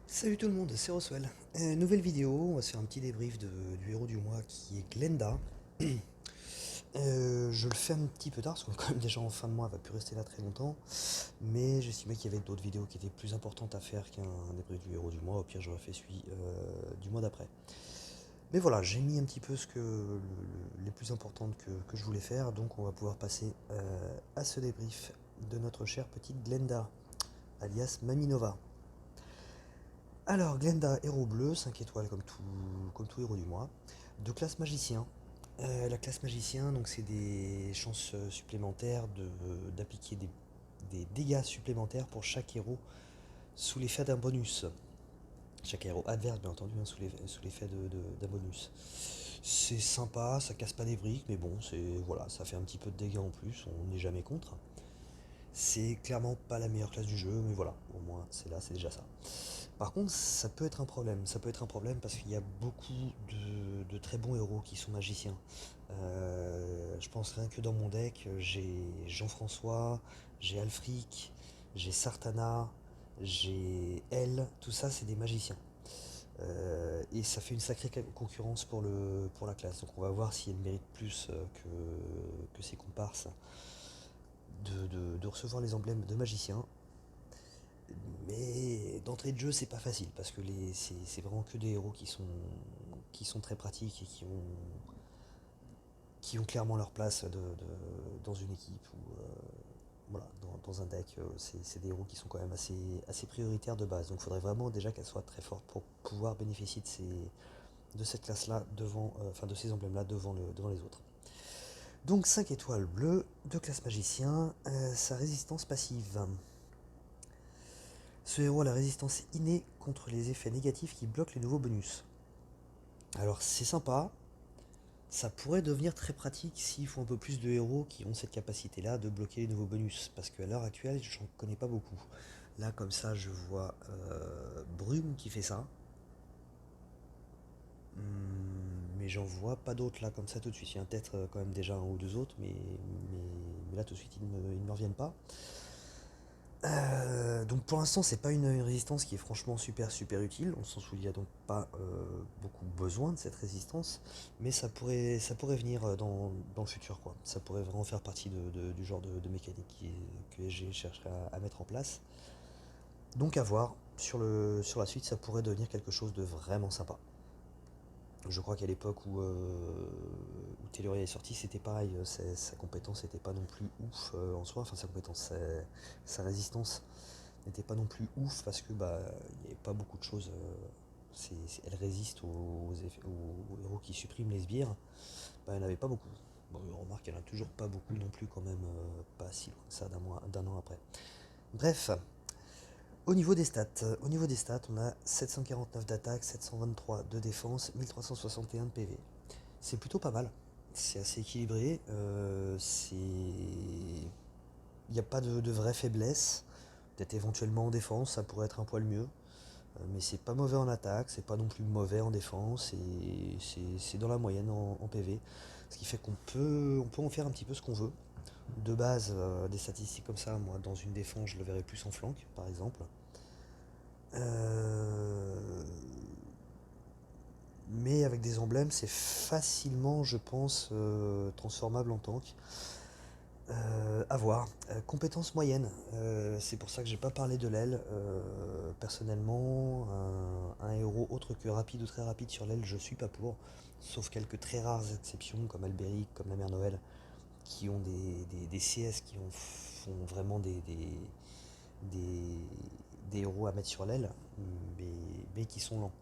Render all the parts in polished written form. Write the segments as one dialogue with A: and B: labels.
A: Salut tout le monde, c'est Roswell. Nouvelle vidéo, on va se faire un petit débrief du héros du mois qui est Glenda. Je le fais un petit peu tard parce qu'on est quand même déjà en fin de mois, elle va plus rester là très longtemps. Mais j'estimais qu'il y avait d'autres vidéos qui étaient plus importantes à faire qu'un débrief du héros du mois. Au pire, j'aurais fait celui du mois d'après. Mais voilà, j'ai mis un petit peu les plus importantes que je voulais faire. Donc on va pouvoir passer à ce débrief de notre chère petite Glenda, alias Maminova. Alors, Glenda, héros bleu, 5 étoiles comme tout héros du mois. De classe magicien. La classe magicien, donc c'est des chances supplémentaires d'appliquer des dégâts supplémentaires pour chaque héros sous l'effet d'un bonus. Chaque héros adverse, bien entendu, hein, sous l'effet d'un bonus. C'est sympa, ça casse pas des briques, mais bon, voilà, ça fait un petit peu de dégâts en plus, on n'est jamais contre. C'est clairement pas la meilleure classe du jeu, mais voilà, au moins c'est là, c'est déjà ça. Par contre, ça peut être un problème. Ça peut être un problème parce qu'il y a beaucoup de très bons héros qui sont magiciens. Je pense rien que dans mon deck, j'ai Jean-François, j'ai Alfric, j'ai Sartana, j'ai Elle. Tout ça, c'est des magiciens. Et ça fait une sacrée concurrence pour la classe. Donc on va voir si elle mérite plus que ses comparses de recevoir les emblèmes de magicien. Mais d'entrée de jeu, c'est pas facile parce que c'est vraiment que des héros qui sont très pratiques et qui ont clairement leur place dans une équipe ou voilà, dans un deck. C'est des héros qui sont quand même assez prioritaires de base. Donc il faudrait vraiment déjà qu'elle soit très forte pour pouvoir bénéficier de cette classe-là enfin de ces emblèmes-là devant les autres. Donc 5 étoiles bleues de classe magicien, sa résistance passive. Ce héros a la résistance innée contre les effets négatifs qui bloquent les nouveaux bonus. Alors c'est sympa, ça pourrait devenir très pratique s'il faut un peu plus de héros qui ont cette capacité-là de bloquer les nouveaux bonus, parce qu'à l'heure actuelle, j'en connais pas beaucoup. Là, comme ça, je vois Brume qui fait ça, mais j'en vois pas d'autres là comme ça tout de suite. Il y en a peut-être quand même déjà un ou deux autres, mais là tout de suite ils ne me reviennent pas. Donc pour l'instant, c'est pas une résistance qui est franchement super utile, dans le sens où il n'y a donc pas beaucoup besoin de cette résistance, mais ça pourrait venir dans le futur, quoi. Ça pourrait vraiment faire partie du genre de mécanique que SG chercherait à mettre en place. Donc à voir, sur la suite, ça pourrait devenir quelque chose de vraiment sympa. Je crois qu'à l'époque où Telluria est sorti, c'était pareil, sa compétence n'était pas non plus ouf en soi, enfin sa compétence, sa résistance n'était pas non plus ouf parce que bah il n'y avait pas beaucoup de choses. Elle résiste aux héros qui suppriment les sbires. Bah, il n'y en avait pas beaucoup. Bon, on remarque qu'elle n'a toujours pas beaucoup non plus quand même, pas si loin que ça d'un an après. Bref, au niveau des stats, on a 749 d'attaque, 723 de défense, 1361 de PV. C'est plutôt pas mal. C'est assez équilibré. Il n'y a pas de vraie faiblesse. Peut-être éventuellement en défense, ça pourrait être un poil mieux. Mais c'est pas mauvais en attaque, c'est pas non plus mauvais en défense, et c'est dans la moyenne en PV. Ce qui fait on peut en faire un petit peu ce qu'on veut. De base, des statistiques comme ça, moi dans une défense, je le verrais plus en flank, par exemple. Euh, mais avec des emblèmes, c'est facilement, je pense, transformable en tank. À voir. Compétence moyenne. C'est pour ça que j'ai pas parlé de l'aile. Personnellement, un héros autre que rapide ou très rapide sur l'aile, je suis pas pour. Sauf quelques très rares exceptions comme Albéric, comme la mère Noël, qui ont des CS font vraiment des, des héros à mettre sur l'aile, mais, mais qui sont lents.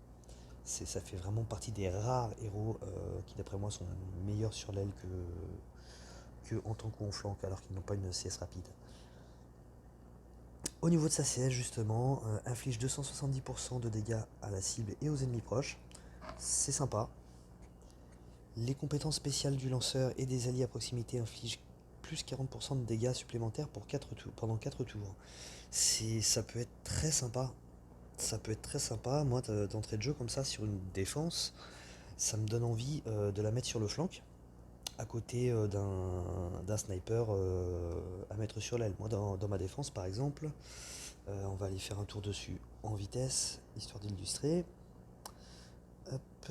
A: Ça fait vraiment partie des rares héros qui, d'après moi, sont meilleurs sur l'aile que en tant qu'en flanc, alors qu'ils n'ont pas une CS rapide. Au niveau de sa CS, justement, inflige 270% de dégâts à la cible et aux ennemis proches. C'est sympa. Les compétences spéciales du lanceur et des alliés à proximité infligent plus 40% de dégâts supplémentaires pendant 4 tours. Ça peut être très sympa. Ça peut être très sympa. Moi, d'entrée de jeu comme ça, sur une défense, ça me donne envie de la mettre sur le flank, à côté d'un sniper à mettre sur l'aile. Moi, dans ma défense, par exemple, on va aller faire un tour dessus en vitesse. histoire d'illustrer. Hop,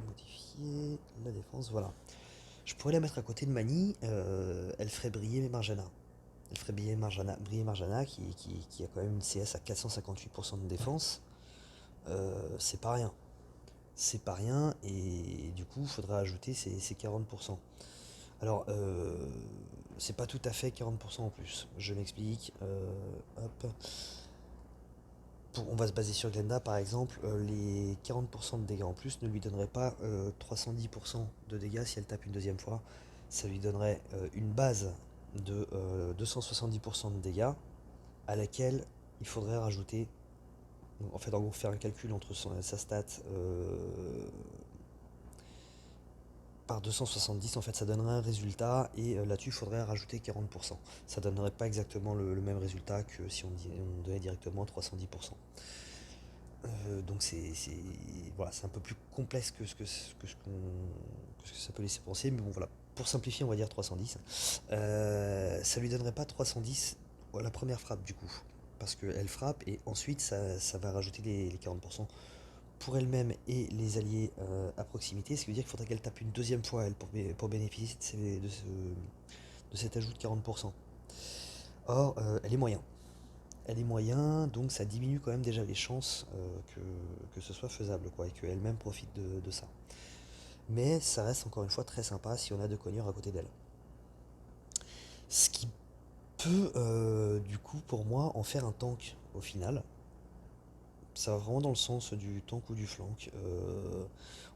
A: modifier la défense, voilà. Je pourrais la mettre à côté de Mani, elle ferait briller Marjana. Elle ferait briller Marjana qui a quand même une CS à 458% de défense. C'est pas rien. C'est pas rien, et du coup, il faudra ajouter ces 40%. Alors, c'est pas tout à fait 40% en plus. Je m'explique. Hop. On va se baser sur Glenda par exemple. Les 40% de dégâts en plus ne lui donneraient pas 310% de dégâts si elle tape une deuxième fois. Ça lui donnerait une base de 270% de dégâts à laquelle il faudrait rajouter. Donc, en fait, en gros, faire un calcul entre sa stat par 270, en fait, ça donnerait un résultat, et là-dessus, il faudrait rajouter 40%. Ça donnerait pas exactement le même résultat que si on donnait directement 310%. Donc voilà, c'est un peu plus complexe que ce que ça peut laisser penser, mais bon voilà, pour simplifier on va dire 310. Ça lui donnerait pas 310 à la première frappe du coup, parce qu'elle frappe et ensuite ça va rajouter les 40% pour elle-même et les alliés à proximité, ce qui veut dire qu'il faudrait qu'elle tape une deuxième fois elle pour bénéficier de cet ajout de 40%. Or, elle est moyen. Elle est moyen, donc ça diminue quand même déjà les chances que ce soit faisable, quoi, et qu'elle-même profite de ça. Mais ça reste encore une fois très sympa si on a de cogneurs à côté d'elle. Ce qui peut, du coup, pour moi, en faire un tank au final. Ça va vraiment dans le sens du tank ou du flank.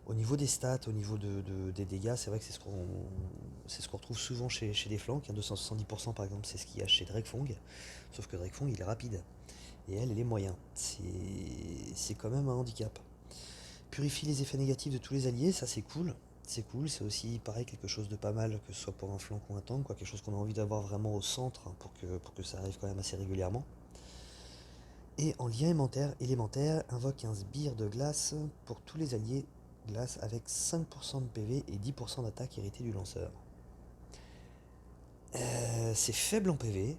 A: Au niveau des stats, au niveau des dégâts, c'est vrai que c'est ce qu'on retrouve souvent chez les flanks. 270% par exemple, c'est ce qu'il y a chez Drakefong. Sauf que Drakefong, il est rapide. Et elle est moyen. C'est quand même un handicap. Purifie les effets négatifs de tous les alliés, ça c'est cool. C'est cool, c'est aussi pareil quelque chose de pas mal, que ce soit pour un flanc ou un tank, quoi, quelque chose qu'on a envie d'avoir vraiment au centre, hein, pour que ça arrive quand même assez régulièrement. Et en lien élémentaire, invoque un sbire de glace pour tous les alliés glace avec 5% de PV et 10% d'attaque héritée du lanceur. C'est faible en PV,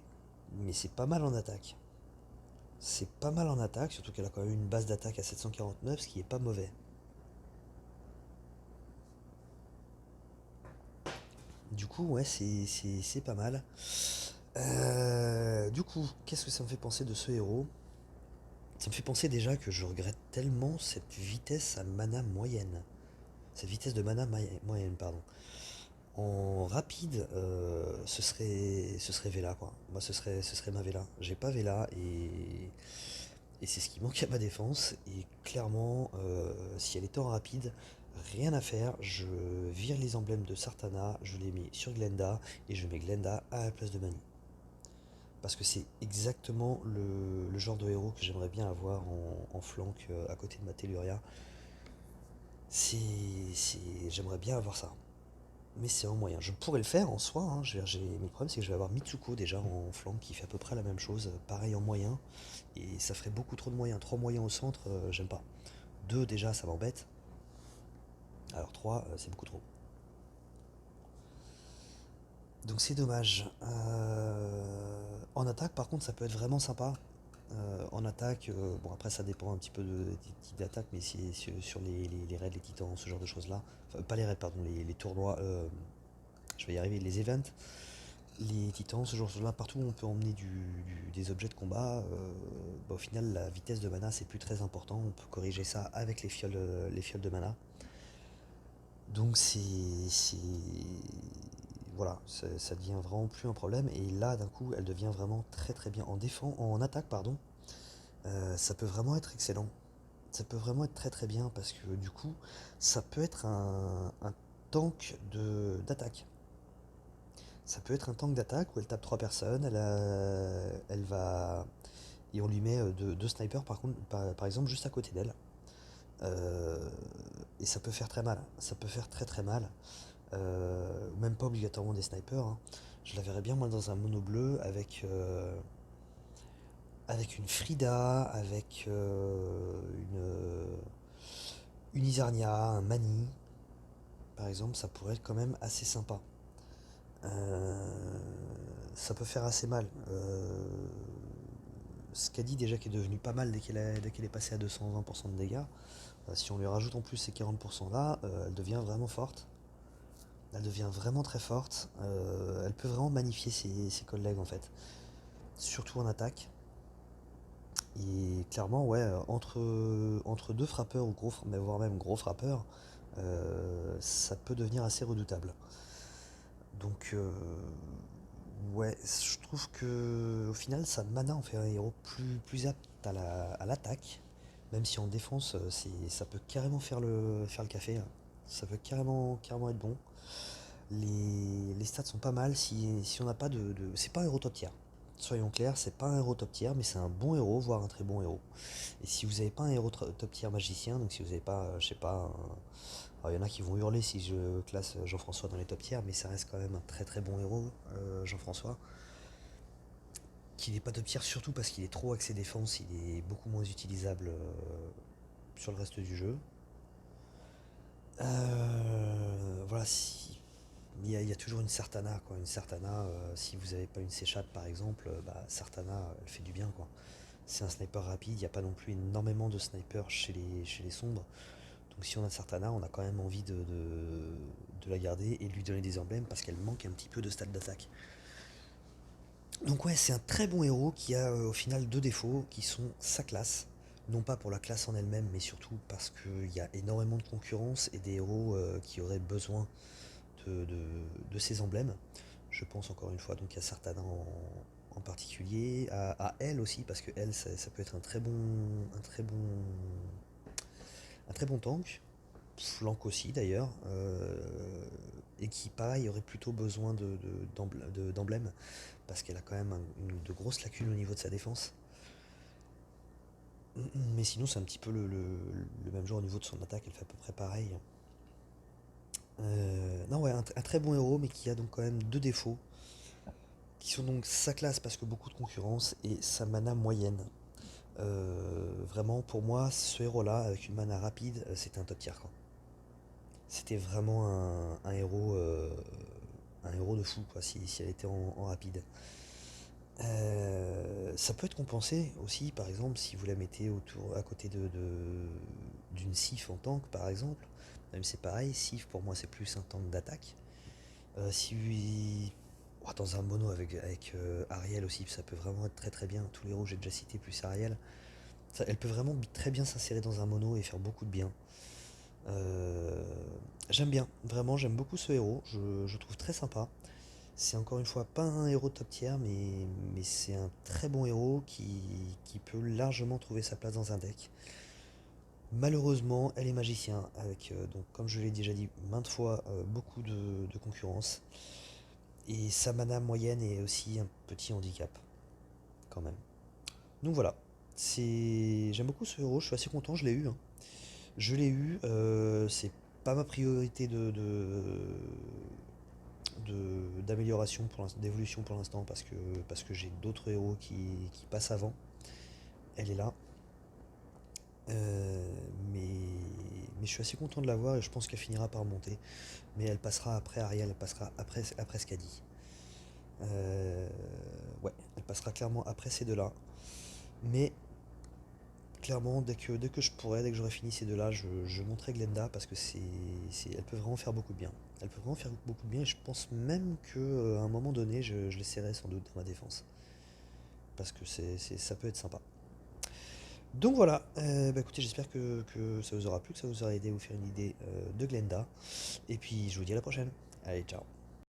A: mais c'est pas mal en attaque. C'est pas mal en attaque, surtout qu'elle a quand même une base d'attaque à 749, ce qui est pas mauvais. Du coup, ouais, c'est pas mal. Du coup, qu'est-ce que ça me fait penser de ce héros? Ça me fait penser déjà que je regrette tellement cette vitesse à mana moyenne. Cette vitesse de mana moyenne, pardon. En rapide, ce serait Vela, quoi. Moi, ce serait ma Vela. J'ai pas Vela, et c'est ce qui manque à ma défense. Et clairement, si elle était en rapide, rien à faire. Je vire les emblèmes de Sartana, je les mets sur Glenda, et je mets Glenda à la place de Mani. Parce que c'est exactement le genre de héros que j'aimerais bien avoir en flank à côté de ma Telluria. J'aimerais bien avoir ça. Mais c'est en moyen. Je pourrais le faire en soi, hein. Mais le problème c'est que je vais avoir Mitsuko déjà en flank qui fait à peu près la même chose, pareil en moyen. Et ça ferait beaucoup trop de moyens. 3 moyens au centre, j'aime pas. 2 déjà, ça m'embête. Alors 3, c'est beaucoup trop. Donc c'est dommage. En attaque, par contre, ça peut être vraiment sympa. En attaque, bon après ça dépend un petit peu des types d'attaque, mais sur les raids, les titans, ce genre de choses-là. Enfin, pas les raids, pardon, les tournois, je vais y arriver, les events. Les titans, ce genre de choses-là, partout où on peut emmener des objets de combat, bah, au final la vitesse de mana c'est plus très important. On peut corriger ça avec les fioles de mana. Donc voilà, ça devient vraiment plus un problème. Et là, d'un coup, elle devient vraiment très très bien en attaque, pardon. Ça peut vraiment être excellent. Ça peut vraiment être très très bien parce que du coup, ça peut être un tank d'attaque. Ça peut être un tank d'attaque où elle tape 3 personnes, elle va. Et on lui met deux snipers par contre, par exemple, juste à côté d'elle. Euh, et ça peut faire très mal. Ça peut faire très très mal. Même pas obligatoirement des snipers, hein. Je la verrais bien moi dans un mono bleu avec une Frida, avec une Isarnia, un Mani, par exemple, ça pourrait être quand même assez sympa. Ça peut faire assez mal. Skadi déjà qui est devenu pas mal dès qu'elle est passée à 220% de dégâts. Si on lui rajoute en plus ces 40% là, elle devient vraiment forte. Elle devient vraiment très forte. Elle peut vraiment magnifier ses collègues en fait. Surtout en attaque. Et clairement, ouais, entre deux frappeurs ou mais voire même gros frappeurs, ça peut devenir assez redoutable. Donc, ouais, je trouve que au final, sa mana en fait un héros plus apte à l'attaque. Même si en défense, ça peut carrément faire le café, hein. Ça peut carrément être bon. Les stats sont pas mal si on n'a pas c'est pas un héros top tier. Soyons clairs, c'est pas un héros top tier, mais c'est un bon héros, voire un très bon héros. Et si vous n'avez pas un héros top tier magicien, donc si vous n'avez pas, je sais pas, alors il y en a qui vont hurler si je classe Jean-François dans les top tiers, mais ça reste quand même un très bon héros, Jean-François. Qui n'est pas top tier surtout parce qu'il est trop axé défense, il est beaucoup moins utilisable sur le reste du jeu. Voilà, si, il y a toujours une Sartana, quoi. Une Sartana, si vous n'avez pas une Séchade par exemple, bah, Sartana, elle fait du bien, quoi. C'est un sniper rapide, il n'y a pas non plus énormément de snipers chez les sombres. Donc si on a Sartana, on a quand même envie de la garder et de lui donner des emblèmes parce qu'elle manque un petit peu de stade d'attaque. Donc ouais, c'est un très bon héros qui a au final deux défauts qui sont sa classe. Non pas pour la classe en elle-même, mais surtout parce qu'il y a énormément de concurrence et des héros qui auraient besoin de, de, de ces emblèmes. Je pense encore une fois donc à Sartana en particulier, à elle aussi, parce que elle, ça peut être un très bon tank, flank aussi d'ailleurs, et qui pareil aurait plutôt besoin d'emblèmes, parce qu'elle a quand même de grosses lacunes au niveau de sa défense. Mais sinon c'est un petit peu le même genre au niveau de son attaque, elle fait à peu près pareil. Non ouais, un très bon héros, mais qui a donc quand même deux défauts, qui sont donc sa classe parce que beaucoup de concurrence et sa mana moyenne. Vraiment pour moi ce héros là avec une mana rapide c'était un top tier quoi. C'était vraiment un héros de fou quoi si elle était en rapide. Ça peut être compensé aussi par exemple si vous la mettez à côté d'une Sif en tank par exemple. Même c'est pareil, Sif pour moi c'est plus un tank d'attaque. Si oh, dans un mono avec Ariel aussi, ça peut vraiment être très bien. Tous les héros que j'ai déjà cités plus Ariel, elle peut vraiment très bien s'insérer dans un mono et faire beaucoup de bien. Euh, J'aime bien, vraiment j'aime beaucoup ce héros, je trouve très sympa. C'est encore une fois pas un héros top tier, mais c'est un très bon héros qui peut largement trouver sa place dans un deck. Malheureusement, elle est magicien, avec, donc, comme je l'ai déjà dit maintes fois, beaucoup de concurrence. Et sa mana moyenne est aussi un petit handicap, quand même. Donc voilà, j'aime beaucoup ce héros, je suis assez content, je l'ai eu, hein. Je l'ai eu, c'est pas ma priorité d'amélioration, d'évolution pour l'instant, parce que j'ai d'autres héros qui passent avant. Elle est là. Mais je suis assez content de l'avoir et je pense qu'elle finira par monter. Mais elle passera après Ariel, elle passera après Skadi. Ouais, elle passera clairement après ces deux-là. Mais clairement, dès que je pourrai, dès que j'aurai fini ces deux-là, je monterai Glenda parce que elle peut vraiment faire beaucoup de bien. Elle peut vraiment faire beaucoup de bien et je pense même qu'à un moment donné, je l'essaierai sans doute dans ma défense. Parce que ça peut être sympa. Donc voilà, bah écoutez, j'espère que ça vous aura plu, que ça vous aura aidé à vous faire une idée de Glenda. Et puis je vous dis à la prochaine. Allez, ciao.